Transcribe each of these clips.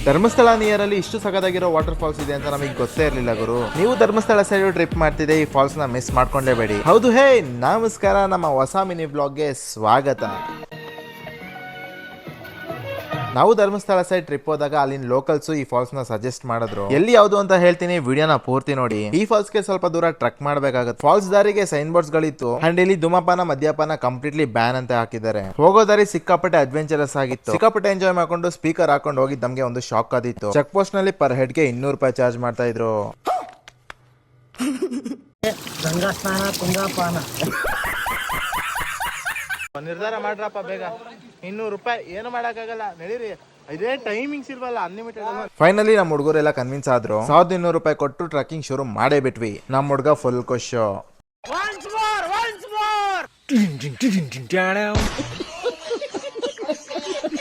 Dharmasthala near ಅಲ್ಲಿ ಇಷ್ಟು ಸಗದಾಗಿರೋ water falls ಇದೆ ಅಂತ ನಮಗೆ ಗೊತ್ತೇ ಇರಲಿಲ್ಲ ಗುರು. ನೀವು ಧರ್ಮಸ್ಥಳ ಸೈಡ್ ಟ್ರಿಪ್ ಮಾಡ್ತಿದೆ, ಈ ಫಾಲ್ಸ್ ನ ಮಿಸ್ ಮಾಡ್ಕೊಂಡೇಬೇಡಿ. ಹೌದು, ಹೇ ನಮಸ್ಕಾರ, ನಮ್ಮ ಹೊಸ ಮಿನಿ ಬ್ಲಾಗ್ಗೆ ಸ್ವಾಗತ. ನಾವು ಧರ್ಮಸ್ಥಳ ಸೈಡ್ ಟ್ರಿಪ್ ಹೋದಾಗ ಅಲ್ಲಿನ ಲೋಕಲ್ಸ್ ಈ ಫಾಲ್ಸ್ ನ ಸಜೆಸ್ಟ್ ಮಾಡಿದ್ರು. ಎಲ್ಲಿ ಯಾವ್ದು ಅಂತ ಹೇಳ್ತೀನಿ, ವಿಡಿಯೋನ ಪೂರ್ತಿ ನೋಡಿ. ಈ ಫಾಲ್ಸ್ ಗೆ ಸ್ವಲ್ಪ ದೂರ ಟ್ರಕ್ ಮಾಡ್ಬೇಕಾಗುತ್ತೆ. ಫಾಲ್ಸ್ ದಾರಿಗೆ ಸೈನ್ ಬೋರ್ಡ್ಸ್ ಗಳಿತ್ತು ಅಂಡ್ ಇಲ್ಲಿ ಧೂಮಪಾನ ಮದ್ಯಪಾನ ಕಂಪ್ಲೀಟ್ಲಿ ಬ್ಯಾನ್ ಅಂತ ಹಾಕಿದ್ದಾರೆ. ಹೋಗೋ ದಾರಿ ಸಿಕ್ಕಾಪಟ್ಟೆ ಅಡ್ವೆಂಚರಸ್ ಆಗಿತ್ತು. ಸಿಕ್ಕಾಪಟ್ಟೆ ಎಂಜಾಯ್ ಮಾಡ್ಕೊಂಡು ಸ್ಪೀಕರ್ ಹಾಕೊಂಡು ಹೋಗಿದ್ ನಮ್ಗೆ ಒಂದು ಶಾಕ್ ಆದಿತ್ತು. ಚೆಕ್ ಪೋಸ್ಟ್ ನಲ್ಲಿ ಪರ್ ಹೆಡ್ ಗೆ 200 ರೂಪಾಯಿ ಚಾರ್ಜ್ ಮಾಡ್ತಾ ಇದ್ರು. ನಿರ್ಧಾರ ಮಾಡ್ರಪ್ಪ ಬೇಗ, 200 ರೂಪಾಯಿ ಏನು ಮಾಡಕ್ಕಾಗಲ್ಲ, ನಡೀರಿ. ಇದೇ ಟೈಮಿಂಗ್ಸ್ ಇಲ್ವಲ್ಲ, ಅನ್ಲಿಮಿಟೆಡ್. ಫೈನಲಿ ನಮ್ಮ ಹುಡುಗರೆಲ್ಲ ಕನ್ವಿನ್ಸ್ ಆದ್ರು. 1200 ರೂಪಾಯಿ ಕೊಟ್ಟು ಟ್ರಕ್ಕಿಂಗ್ ಶುರು ಮಾಡೇ ಬಿಟ್ವಿ. ನಮ್ಮ ಹುಡುಗ ಫುಲ್ ಖುಷು.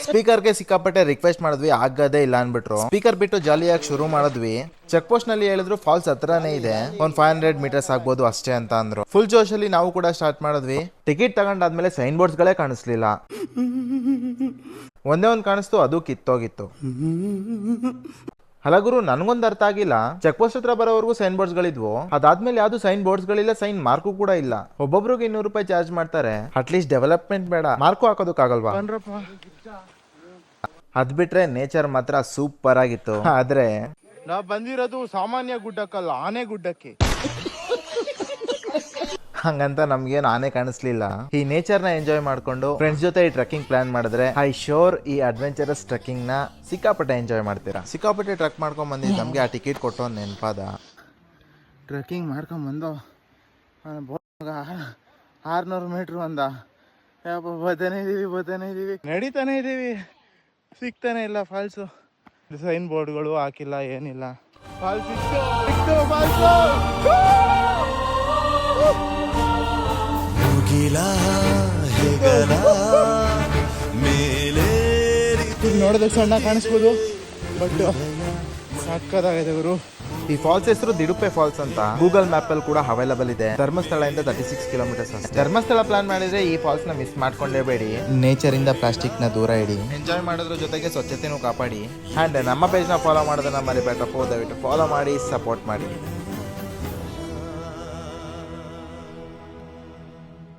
ಸ್ಪೀಕರ್ ಗೆ ಸಿಕ್ಕಾಪಟ್ಟೆ ರಿಕ್ವೆಸ್ಟ್ ಮಾಡಿದ್ವಿ, ಆಗದೇ ಇಲ್ಲ ಅನ್ಬಿಟ್ರು. ಸ್ಪೀಕರ್ ಬಿಟ್ಟು ಜಾಲಿಯಾಗಿ ಶುರು ಮಾಡಿದ್ವಿ. ಚೆಕ್ ಪೋಸ್ಟ್ ನಲ್ಲಿ ಹೇಳಿದ್ರು ಫಾಲ್ಸ್ ಹತ್ರನೇ ಇದೆ, ಒಂದ್ 500 ಮೀಟರ್ಸ್ ಆಗ್ಬೋದು ಅಷ್ಟೇ ಅಂತ ಅಂದ್ರು. ಫುಲ್ ಜೋಶ್ ಅಲ್ಲಿ ನಾವು ಕೂಡ ಸ್ಟಾರ್ಟ್ ಮಾಡಿದ್ವಿ. ಟಿಕೆಟ್ ತಗೊಂಡಾದ್ಮೇಲೆ ಸೈನ್ ಬೋರ್ಡ್ಸ್ ಗಳೇ ಕಾಣಿಸ್ಲಿಲ್ಲ. ಒಂದೇ ಒಂದ್ ಕಾಣಿಸ್ತು, ಅದು ಕಿತ್ತೋಗಿತ್ತು. ಅಲ್ಲ ಗುರು, ನನ್ಗೊಂದು ಅರ್ಥ ಆಗಿಲ್ಲ. ಚೆಕ್ ಪೋಸ್ಟ್ ಹತ್ರ ಬರೋವರೆಗೂ ಸೈನ್ ಬೋರ್ಡ್ಸ್ ಗಳಿದ್ವು, ಅದಾದ್ಮೇಲೆ ಯಾವ್ದು ಸೈನ್ ಬೋರ್ಡ್ಸ್ ಗಳಿಲ್ಲ, ಸೈನ್ ಮಾರ್ಕು ಕೂಡ ಇಲ್ಲ. ಒಬ್ಬೊಬ್ರಿಗೆ 200 ರೂಪಾಯಿ ಚಾರ್ಜ್ ಮಾಡ್ತಾರೆ. ಅಟ್ಲೀಸ್ಟ್ ಡೆವಲಪ್ಮೆಂಟ್ ಬೇಡ, ಮಾರ್ಕು ಹಾಕೋದಕ್ಕಾಗಲ್ವಾ? ಅದ್ ಬಿಟ್ರೆ ನೇಚರ್ ಮಾತ್ರ ಸೂಪರ್ ಆಗಿತ್ತು. ಆದ್ರೆ ನಾವ್ ಬಂದಿರೋದು ಸಾಮಾನ್ಯ ಗುಡ್ಡಕ್ಕಲ್ಲ, ಆನೆ ಗುಡ್ಡಕ್ಕೆ. ಹಂಗಂತ ನಮ್ಗೇನು ಆನೆ ಕಾಣಿಸ್ಲಿಲ್ಲ. ಈ ನೇಚರ್ ನ ಎಂಜಾಯ್ ಮಾಡ್ಕೊಂಡು ಫ್ರೆಂಡ್ಸ್ ಜೊತೆ ಈ ಟ್ರೆಕ್ಕಿಂಗ್ ಪ್ಲಾನ್ ಮಾಡಿದ್ರೆ ಐ ಶೋರ್ ಈ ಅಡ್ವೆಂಚರಸ್ ಟ್ರೆಕ್ಕಿಂಗ್ ನ ಸಿಕ್ಕಾಪಟ್ಟೆ ಎಂಜಾಯ್ ಮಾಡ್ತೀರಾ. ಸಿಕ್ಕಾಪಟ್ಟೆ ಟ್ರೆಕ್ ಮಾಡ್ಕೊಂಡ್ ಬಂದಿದ್ದು ನಮ್ಗೆ ಆ ಟಿಕೆಟ್ ಕೊಟ್ಟು ನೆನಪಾದ. ಟ್ರೆಕ್ಕಿಂಗ್ ಮಾಡ್ಕೊಂಡ್ ಬಂದು 600 ಮೀಟ್ರ್ ಬಂದ. ಬತಾನೆ ಇದೀವಿ, ನಡೀತಾನೆ ಇದೀವಿ, ಸಿಗ್ತಾನೆ ಇಲ್ಲ ಫಾಲ್ಸು. ಸೈನ್ ಬೋರ್ಡ್ಗಳು ಹಾಕಿಲ್ಲ, ಏನಿಲ್ಲ. ಫಾಲ್ಸ್ ನೋಡೋದಕ್ಕೆ ಸಣ್ಣ ಕಾಣಿಸ್ಬೋದು, ಬಟ್ ಸಕ್ಕದಾಗಿದೆ ಗುರು. ಈ ಫಾಲ್ಸ್ ಹೆಸರು ದಿಡುಪೆ ಫಾಲ್ಸ್ ಅಂತ ಗೂಗಲ್ ಮ್ಯಾಪ್ ಅಲ್ಲಿ ಕೂಡ ಅವೈಲಬಲ್ ಇದೆ. ಧರ್ಮಸ್ಥಳದಿಂದ 36 ಕಿಲೋಮೀಟರ್ಸ್ ಅಷ್ಟೇ. ಧರ್ಮಸ್ಥಳ ಪ್ಲಾನ್ ಮಾಡಿದ್ರೆ ಈ ಫಾಲ್ಸ್ ನ ಮಿಸ್ ಮಾಡ್ಕೊಂಡೇಬೇಡಿ. ನೇಚರ್ ಇಂದ ಪ್ಲಾಸ್ಟಿಕ್ ನ ದೂರ ಇಡಿ, ಎಂಜಾಯ್ ಮಾಡೋದ್ರ ಜೊತೆಗೆ ಸ್ವಚ್ಛತೆನೂ ಕಾಪಾಡಿ. ಅಂಡ್ ನಮ್ಮ ಪೇಜ್ ನ ಫಾಲೋ ಮಾಡೋದನ್ನ ಮರಿಬೇಡ್ರಪ್ಪ. ದಯವಿಟ್ಟು ಫಾಲೋ ಮಾಡಿ, ಸಪೋರ್ಟ್ ಮಾಡಿ.